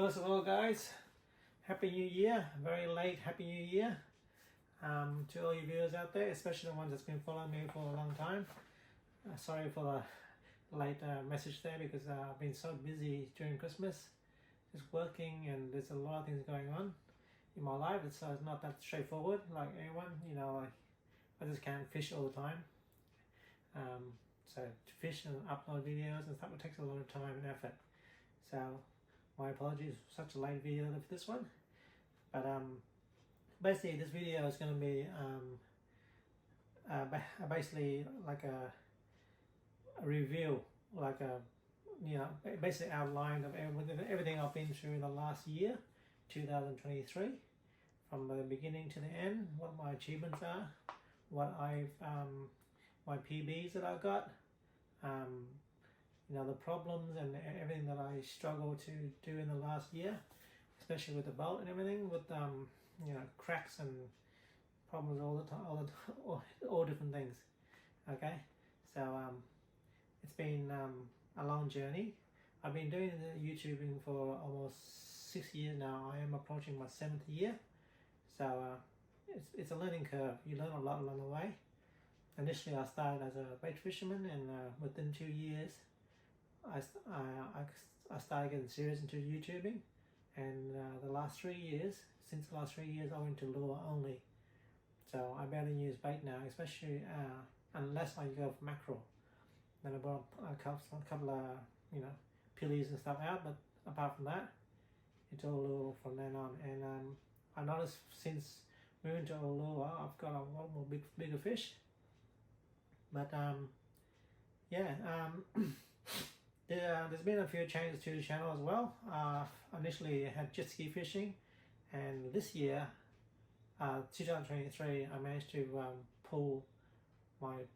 First of all, guys, Happy New Year. Very late Happy New Year to all you viewers out there, especially the ones that's been following me for a long time. Sorry for the late message there because I've been so busy during Christmas, just working, and there's a lot of things going on in my life. It's not that straightforward like anyone, I just can't fish all the time. So to fish and upload videos and stuff, it takes a lot of time and effort. So my apologies for such a late video for this one. But basically this video is going to be basically like a review, like a basically outline of everything I've been through in the last year, 2023, from the beginning to the end, what my achievements are, what I've my PBs that I've got, the problems and everything that I struggled to do in the last year, especially with the boat and everything, with cracks and problems all the time, all different things. Okay, so it's been a long journey. I've been doing the YouTubing for almost 6 years now. I am approaching my 7th year, so it's a learning curve. You learn a lot along the way. Initially, I started as a bait fisherman, and within 2 years, I started getting serious into YouTubing. And since the last 3 years, I went to lure only. So I barely use bait now, especially unless I go for mackerel. Then I brought a couple of pillies and stuff out, but apart from that, it's all lure from then on. And I noticed since moving to lure, I've got a lot more bigger fish. But there's been a few changes to the channel as well. Initially I had jet ski fishing, and this year, 2023, I managed to pull my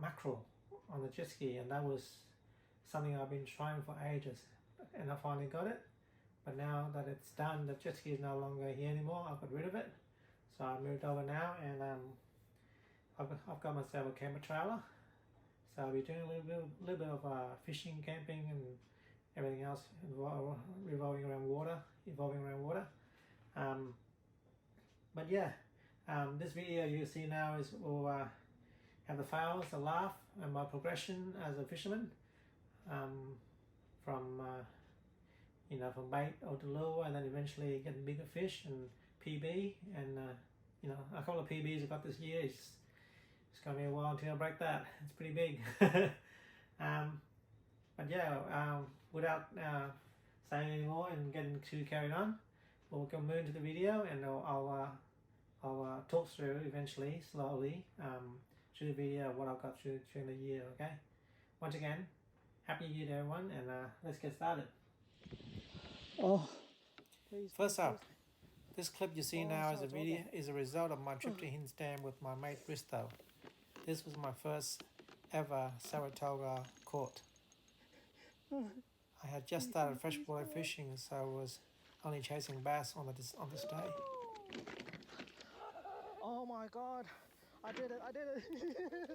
mackerel on the jet ski, and that was something I've been trying for ages, and I finally got it. But now that it's done, the jet ski is no longer here anymore. I've got rid of it, so I moved over now, and I've got myself a camper trailer. So I'll be doing a little bit of fishing, camping, and everything else revolving around water. But yeah, this video you see now will have the fails, the laugh, and my progression as a fisherman, from bait or to lure, and then eventually getting bigger fish and PB, and a couple of PBs I got this year. It's going to be a while until I break that. It's pretty big. But yeah, without saying any more and getting too carried on, we'll go move into the video, and I'll talk through eventually, slowly, through the video what I've got through during the year. Okay. Once again, Happy New Year to everyone, and let's get started. First up, this clip you see now is a result of my trip to Hinds Dam with my mate Bristow. This was my first ever Saratoga caught. I had just started freshwater fishing, so I was only chasing bass on this day. Oh my god, I did it.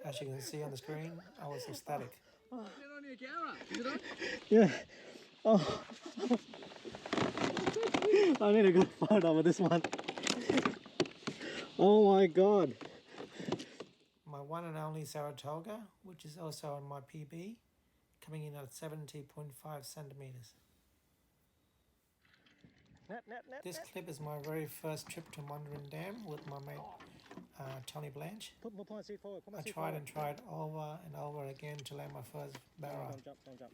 As you can see on the screen, I was ecstatic. Get on your camera, is it? Yeah. Oh. I need a good photo of this one. Oh my god. My one and only Saratoga, which is also on my PB, coming in at 70.5 centimeters. This clip is my very first trip to Mundaring Dam with my mate Tony Blanche. Put my seat forward. I tried over and over again to land my first barra. Don't jump.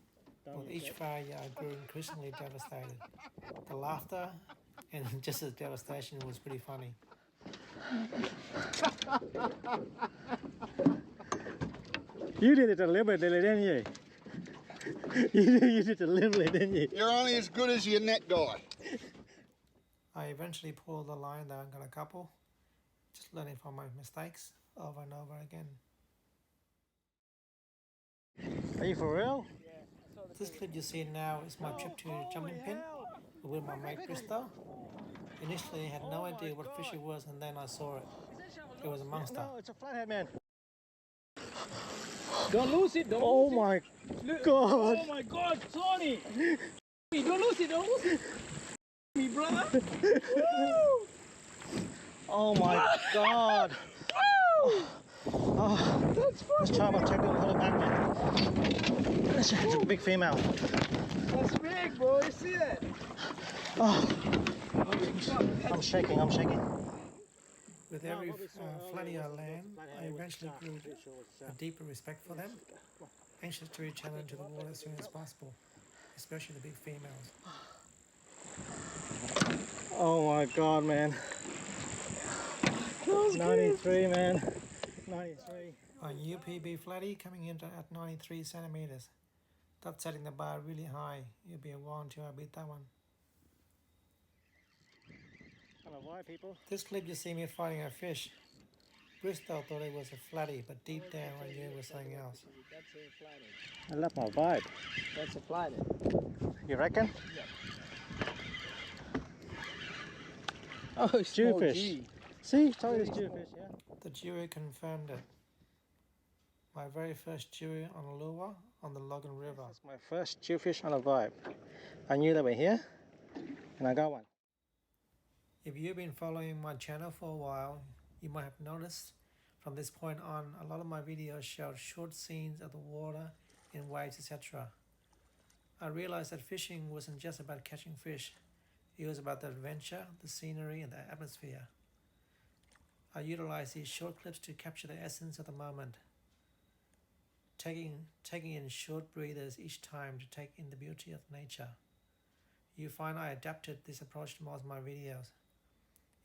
With each failure, I grew increasingly devastated. The laughter and just the devastation was pretty funny. You did it deliberately, didn't you? You did it deliberately, didn't you? You're only as good as your net guy. I eventually pulled the line though and got a couple, just learning from my mistakes over and over again. Are you for real? This clip you see now is my trip to Jumping Pin with my mate Bristow. Initially I had no idea what fish it was, and then I saw it. It was a monster. No, it's a flathead, man. Don't lose it, Oh my god. Oh my god, Tony! Don't lose it. happy, brother. Oh my god. Oh, let's try about checking hold it back, man. It's a big female. That's big, bro. You see it? Oh, I'm shaking. With every flatty I land, I eventually grew a deeper respect for them, anxious to return into the water as soon as possible, especially the big females. Oh my god, man. 93, man. 93. A UPB flatty coming in at 93 centimeters. That's setting the bar really high. It'll be a while until I beat that one. Hello, why people? This clip you see me fighting a fish. Bristol thought it was a flatty, but deep down I knew it was something else. That's a flathead. I love my vibe. That's a flathead. You reckon? Yeah. Oh, jewfish. See, told you it's jewfish, yeah. The jury confirmed it. My very first jury on a lure on the Logan River. That's my first jewfish on a vibe. I knew they were here, and I got one. If you've been following my channel for a while, you might have noticed from this point on a lot of my videos showed short scenes of the water in waves, etc. I realized that fishing wasn't just about catching fish. It was about the adventure, the scenery, and the atmosphere. I utilized these short clips to capture the essence of the moment, taking in short breathers each time to take in the beauty of nature. You find I adapted this approach to most of my videos.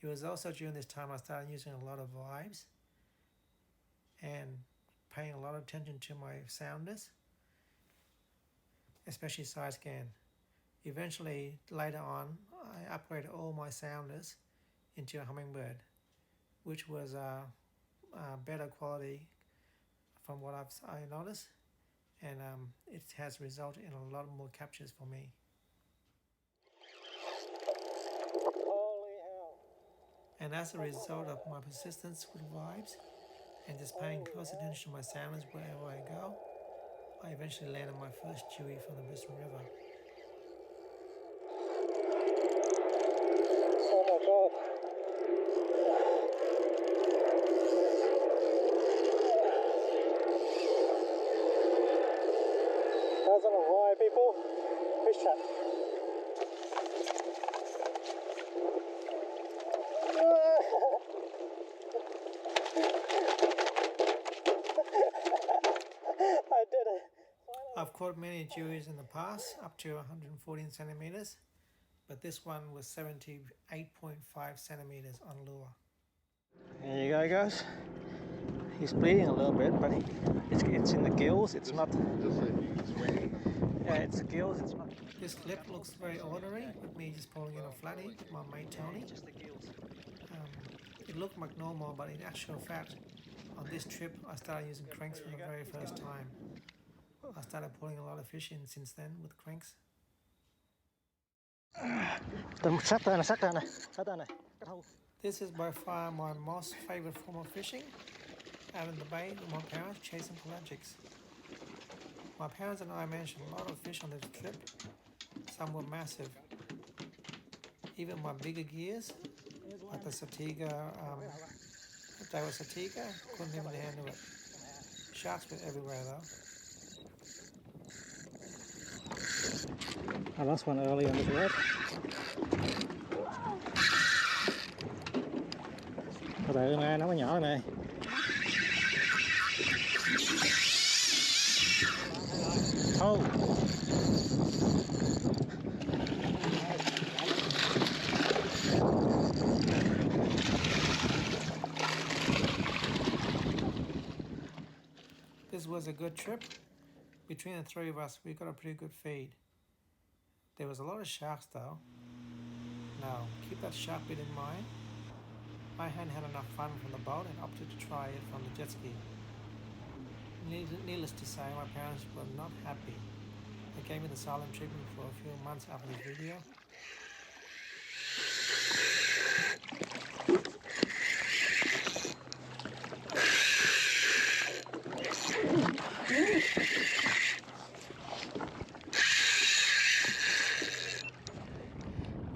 It was also during this time I started using a lot of vibes and paying a lot of attention to my sounders, especially side scan. Eventually, later on, I upgraded all my sounders into a Humminbird, which was better quality from what I noticed, and it has resulted in a lot more captures for me. Holy hell. And as a result of my persistence with vibes and just paying close attention to my sounders wherever I go, I eventually landed my first Dewey from the Brisbane River. Oh my god. That's on a vibe, people. Fish trap. I did it. I've caught many Deweys in the past, up to 114 centimeters, but this one was 78.5 centimeters on lure. There you go, guys. He's bleeding a little bit, but it's in the gills. It's not. Yeah, it's the gills. It's not. This clip looks very ordinary, with me just pulling in a flatty with my mate Tony. Just the gills. It looked like normal, but in actual fact, on this trip I started using cranks for the very first time. I started pulling a lot of fish in since then with cranks. This is by far my most favorite form of fishing, out in the bay with my parents chasing pelagics. My parents and I managed a lot of fish on this trip. Some were massive. Even my bigger gears, like the Satiga, they were Satiga, couldn't even handle it. Sharks were everywhere though. I lost one early on this rod. Từ từ nè, nó mới nhỏ này. Oh. This was a good trip. Between the three of us, we got a pretty good feed. There was a lot of sharks though. Now, keep that shark bit in mind. I hadn't had enough fun from the boat and opted to try it from the jet ski. Needless to say, my parents were not happy. They gave me the silent treatment for a few months after this video.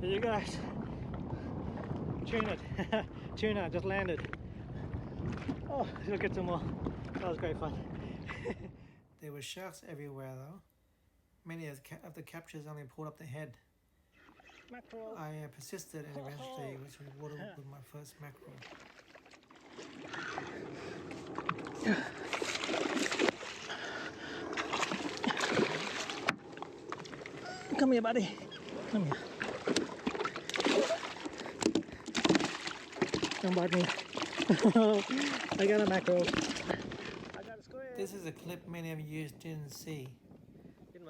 There you guys. tuna just landed. Oh, let's get some more. That was great fun. There were sharks everywhere though. Many of the captures only pulled up the head. Mackerel. I persisted and eventually was rewarded with my first mackerel. Come here, buddy. Come here. Don't bite me. I got a mackerel. I got a squid. This is a clip many of you didn't see.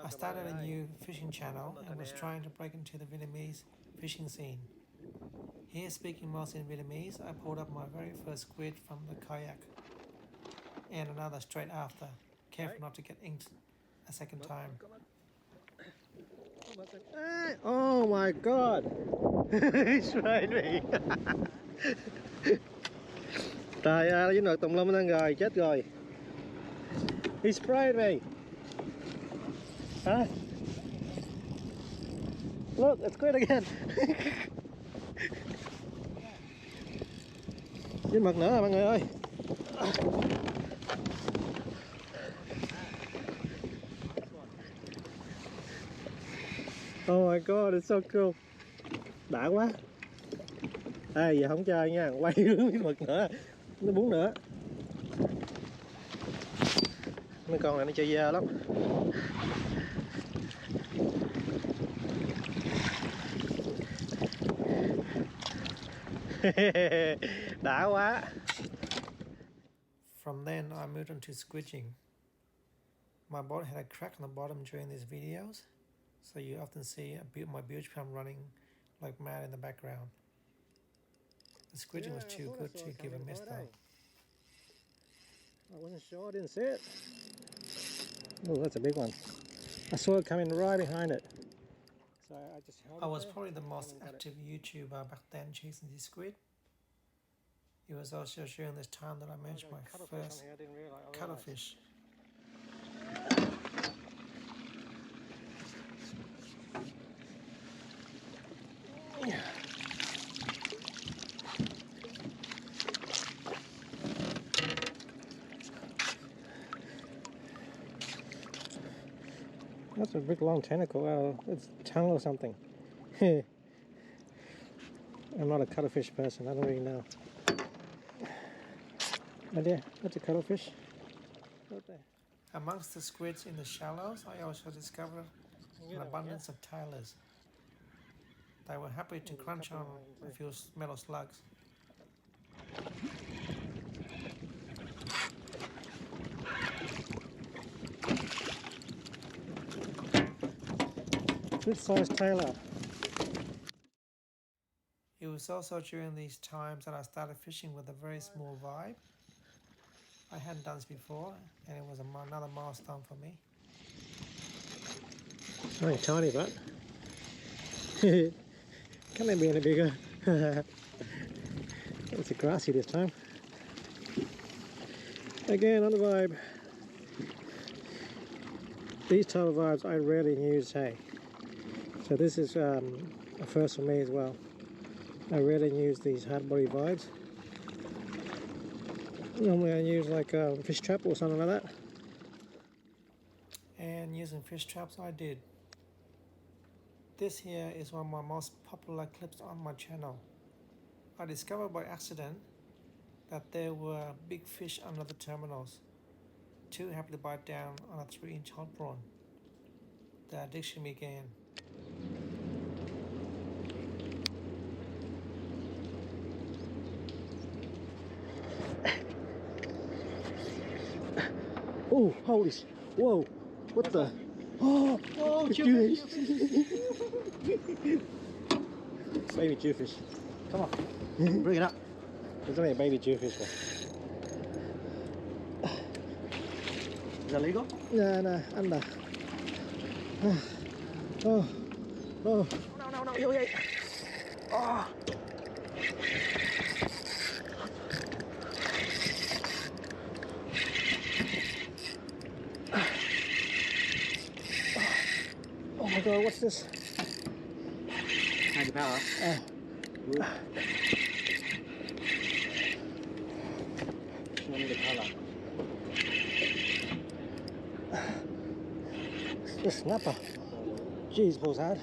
I started a new fishing channel and was trying to break into the Vietnamese fishing scene. Here, speaking mostly in Vietnamese, I pulled up my very first squid from the kayak and another straight after, careful not to get inked a second time. Oh my god! He sprayed me! Trời ơi, dính được tùm lum lên rồi, chết rồi. He sprayed me! Huh? Look, it's squid again! Dính mực nữa rồi mọi người ơi! Oh my god, it's so cool. Đã quá. Ê, giờ không chơi nha, quay miếng mực nữa. Nó bún nữa. Mấy con này nó chơi dơ lắm. Đã quá. From then, I moved on to squidging. My boat had a crack on the bottom during these videos, so you often see my bilge pump running like mad in the background. The squidging was too good to give a miss though. I wasn't sure, I didn't see it. Oh, that's a big one. I saw it coming right behind it. So I just held I it was there. probably the most active YouTuber back then chasing these squid. It was also during this time that I managed my first cuttlefish. That's a big long tentacle. It's tongue or something. I'm not a cuttlefish person, I don't really know. But yeah, that's a cuttlefish. Right there. Amongst the squids in the shallows, I also discovered an abundance of tailors. They were happy to crunch on a few metal slugs. Good sized tailor. It was also during these times that I started fishing with a very small vibe. I hadn't done this before, and it was another milestone for me. Only tiny, but can they be any bigger? It's a grassy this time. Again on the vibe. These type of vibes I rarely use, hey. So this is a first for me as well. I rarely use these hard body vibes. Normally I use like a fish trap or something like that. And using fish traps I did. This here is one of my most popular clips on my channel. I discovered by accident that there were big fish under the terminals. Two happened to bite down on a 3-inch hot prawn. The addiction began. Oh, holy sh! Whoa! What the? Oh! Oh, jewfish! Baby jewfish. Come on, bring it up. There's only a baby jewfish there. Is that legal? No, under. Oh, oh. No, here. Oh. Oh my god, what's this? 90 power. Oh. the colour. It's a snapper. Jeez, pulls hard.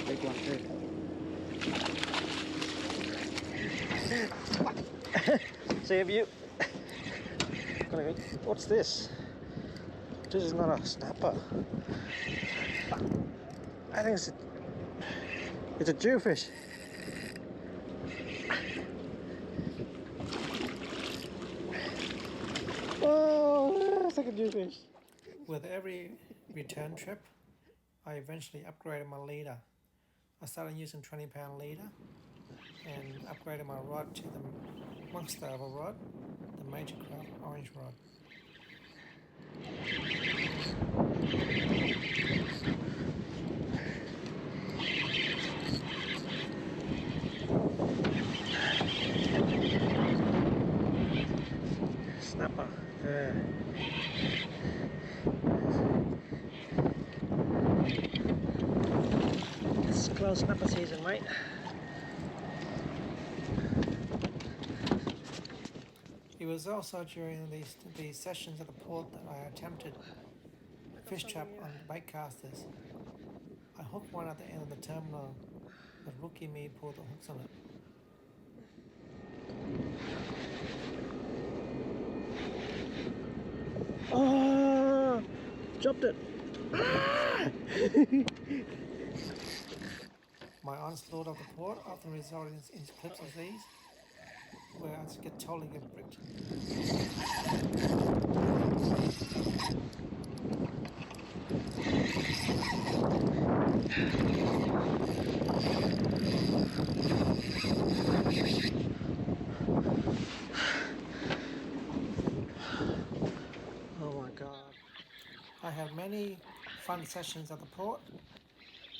Big one too. See if you. What's this? This is not a snapper. I think it's a jewfish. Oh, it's like a jewfish. With every return trip, I eventually upgraded my leader. I started using 20-pound leader and upgraded my rod to the monster of a rod, the Major Craft orange rod. Snapper. Yeah. It's close snapper season, mate. It was also during these sessions at the port that I attempted fish trap on bait casters. I hooked one at the end of the terminal, but rookie me pulled the hooks on it. Oh, dropped it. My onslaught of the port often resulted in clips of these, where I just totally get bricked. Oh my god. I had many fun sessions at the port,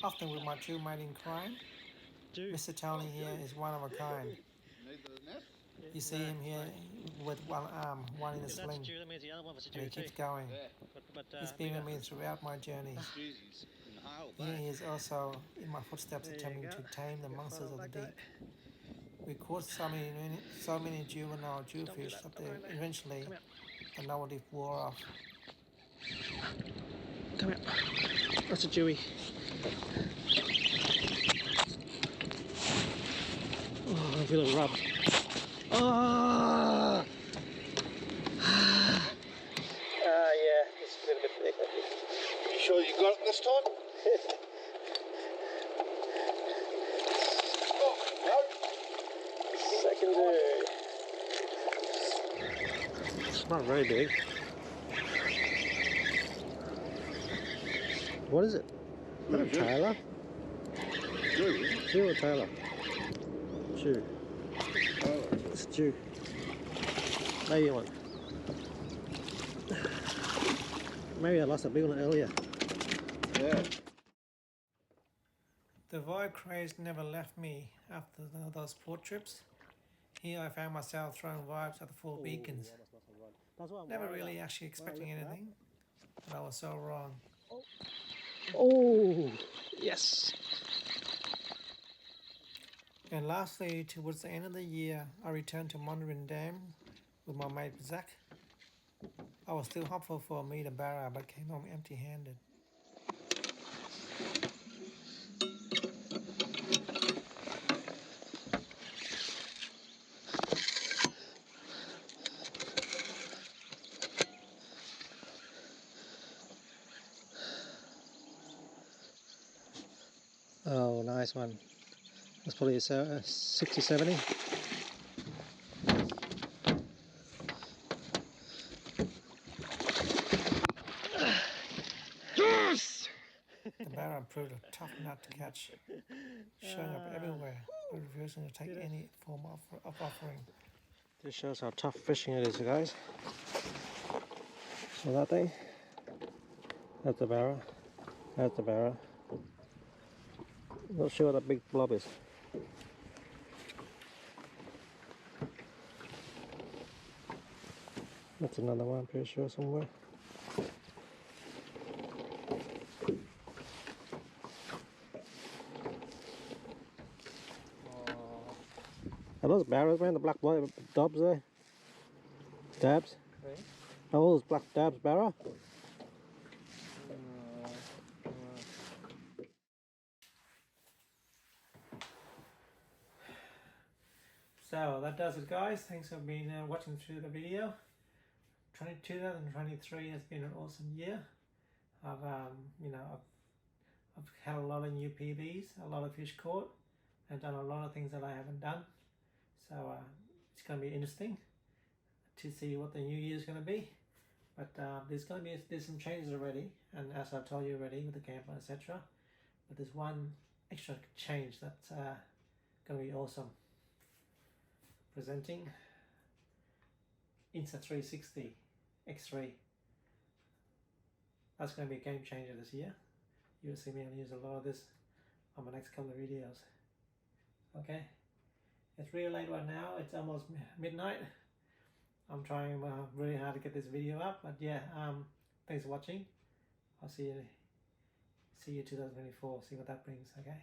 often with my true mate in crime. Mr. Tony here is one of a kind. You see him here with one arm, one in a sling, and he keeps going. He's been with me throughout my journeys. Here he is also in my footsteps attempting to tame the monsters of the deep. We caught so many juvenile jewfish that eventually the novelty wore off. Come here. That's a dewy. Oh, I feel it rub. Oh! Yeah, it's a little bit big. You sure you got it this time? Oh, Secondary. It's not very big. What is it? Is that a tailor? Jew or tailor? Jew. It's a Jew. Maybe one. Maybe I lost a big one earlier. Yeah. The vibe craze never left me after those port trips. Here I found myself throwing vibes at the full beacons. Never really actually expecting anything, but I was so wrong. Oh, yes. And lastly, towards the end of the year, I returned to Mondrian Dam with my mate Zach. I was still hopeful for a meter barra, but came home empty-handed. Oh, nice one. That's probably a 60, 70. Yes! The barra proved a tough nut to catch, showing up everywhere, but refusing to take any form of offering. This shows how tough fishing it is, guys. So that thing, that's the barra, that's the barra. Not sure what that big blob is. That's another one, I'm pretty sure, somewhere. Are those barras, man? The black dobs there? Dabs. How old is Black Dabs Barra? So that does it, guys. Thanks for being watching through the video. 2023 has been an awesome year. I've I've had a lot of new PBs, a lot of fish caught, and done a lot of things that I haven't done. So it's going to be interesting to see what the new year is going to be. But there's some changes already, and as I've told you already with the camper, etc. But there's one extra change that's going to be awesome. Presenting Insta360 X3. That's going to be a game changer this year. You'll see me use a lot of this on my next couple of videos. Okay, it's really late right now. It's almost midnight. I'm trying really hard to get this video up, but yeah, thanks for watching. I'll see you 2024. See what that brings. Okay,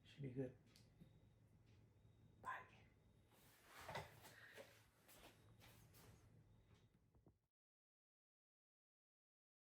should be good.